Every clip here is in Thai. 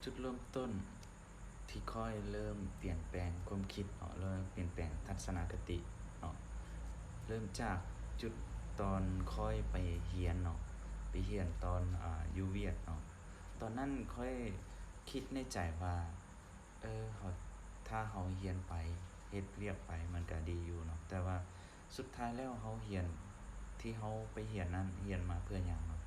จุดเริ่มต้นที่ค่อยเริ่มเปลี่ยนแปลงความคิดเนาะเริ่มเปลี่ยนแปลงทัศนคติเนาะเริ่มจากจุดตอนค่อยไปเรียนเนาะไปเรียนตอนอยู่เวียดเนาะตอนนั้นค่อยคิดในใจว่าเขาถ้าเขาเรียนไปเฮ็ดเวียกไปมันก็ดีอยู่เนาะแต่ว่าสุดท้ายแล้วเขาเรียนที่เขาไปเรียนนั้นเรียนมาเพื่อหยังเนาะ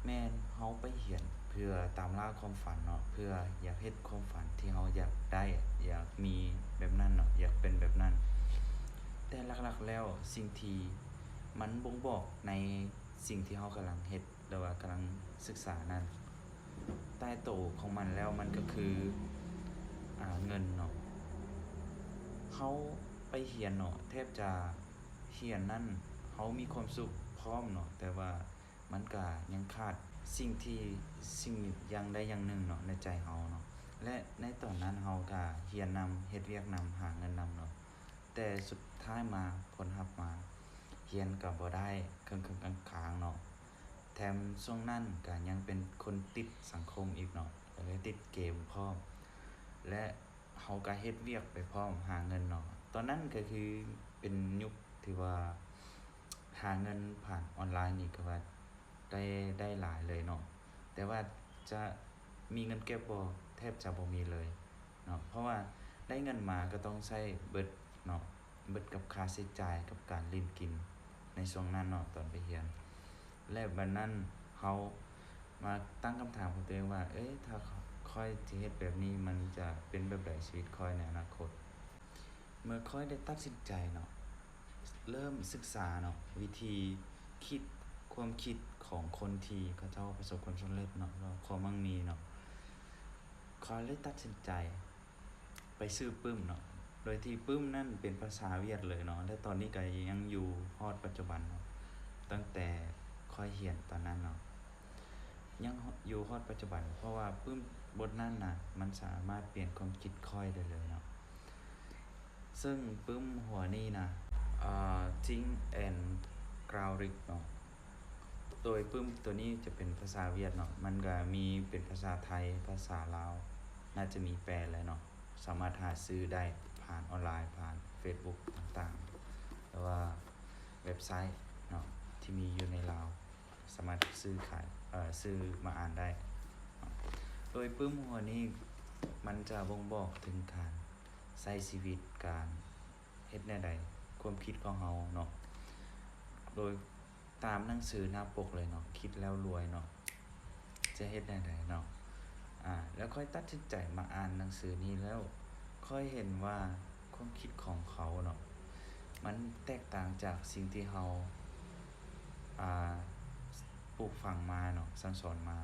แม่นเฮาไปเรียนเพื่อตามล่าความฝันเนาะเพื่ออยากเฮ็ดความฝันที่เฮาอยากได้อยากมีแบบนั้นเนาะอยากเป็นแบบนั้นแต่หลักๆแล้วสิ่งที่มันบ่งบอกในสิ่งที่เฮากำลังเฮ็ดหรือว่ากำลังศึกษานั้นใต้โตของมันแล้วมันก็คือเงินเนาะเฮาไปเรียนเนาะแทบจะเรียนนั้นเฮามีความสุขพร้อมเนาะแต่ว่ามันก็ยังขาด สิ่งที่สิ่งอย่างใดอย่างหนึ่งเนาะในใจเฮาเนาะและในตอนนั้นเฮาก็เรียนนำเฮ็ดเวียกนำหาเงินนำเนาะแต่สุดท้ายมาผลลัพธ์มาเรียนก็บ่ได้ครึ่งๆกลางๆเนาะแถมช่วงนั้นก็ยังเป็นคนติดสังคมอีกเนาะก็เลยติดเกมพร้อมและเฮาก็เฮ็ดเวียกไปพร้อมหาเงินเนาะตอนนั้นก็คือเป็นยุคที่ว่าหาเงินผ่านออนไลน์นี่ก็ว่าได้หลายเลยเนาะ แต่ว่าจะมีเงินเก็บบ่แทบจะบ่มีเลยเนาะเพราะว่าได้เงินมาก็ต้องใช้เบิดเนาะเบิดกับค่าใช้จ่ายกับการลิ้นกินในช่วงนั้นเนาะตอนไปเรียนและบัดนั้นเฮามาตั้งคำถามกับตัวเองว่าถ้าข้อยสิเฮ็ดแบบนี้มันจะเป็นแบบใดชีวิตข้อยในอนาคตเมื่อข้อยได้ตัดสินใจเนาะเริ่มศึกษาเนาะวิธีคิด ความคิดของคนที่เขาเจ้าประสบความสำเร็จเนาะแล้วความมั่งมีเนาะเขาเลยตัดสินใจไปซื้อปึ้มเนาะโดยที่ปึ้มนั่นเป็นภาษาเวียดเลยเนาะและตอนนี้ก็ยังอยู่ฮอดปัจจุบันเนาะตั้งแต่ค่อยเรียนตอนนั้นเนาะยังอยู่ฮอดปัจจุบันเพราะว่าปึ้มบทนั้นน่ะมันสามารถเปลี่ยนความคิดค่อยได้เลยเนาะซึ่งปึ้มหัวนี้นะThink and Ground Rick เนาะ โดยปึ้มตัวนี้จะเป็นภาษาเวียดเนาะมันก็มีเป็นภาษาไทยภาษาลาวน่าจะมีแปลแล้วเนาะสามารถหาซื้อได้ผ่านออนไลน์ผ่าน Facebook ต่างๆหรือว่าเว็บไซต์เนาะที่มีอยู่ในลาวสามารถซื้อขายซื้อมาอ่านได้โดยปึ้มหัวนี้มันจะบ่งบอกถึงการใช้ชีวิตการเฮ็ดแนวใดความคิดของเราเนาะโดย ตามหนังสือหน้าปกเลยเนาะคิดแล้วรวยเนาะจะเฮ็ดได้ไดเนาะแล้วค่อยตัดสินใจมาอ่านหนังสือนี้แล้วค่อยเห็นว่าความคิดของเขาเนาะมันแตกต่างจากสิ่งที่เราอ่าปลูกฝังมาเนาะสั่งสอนมา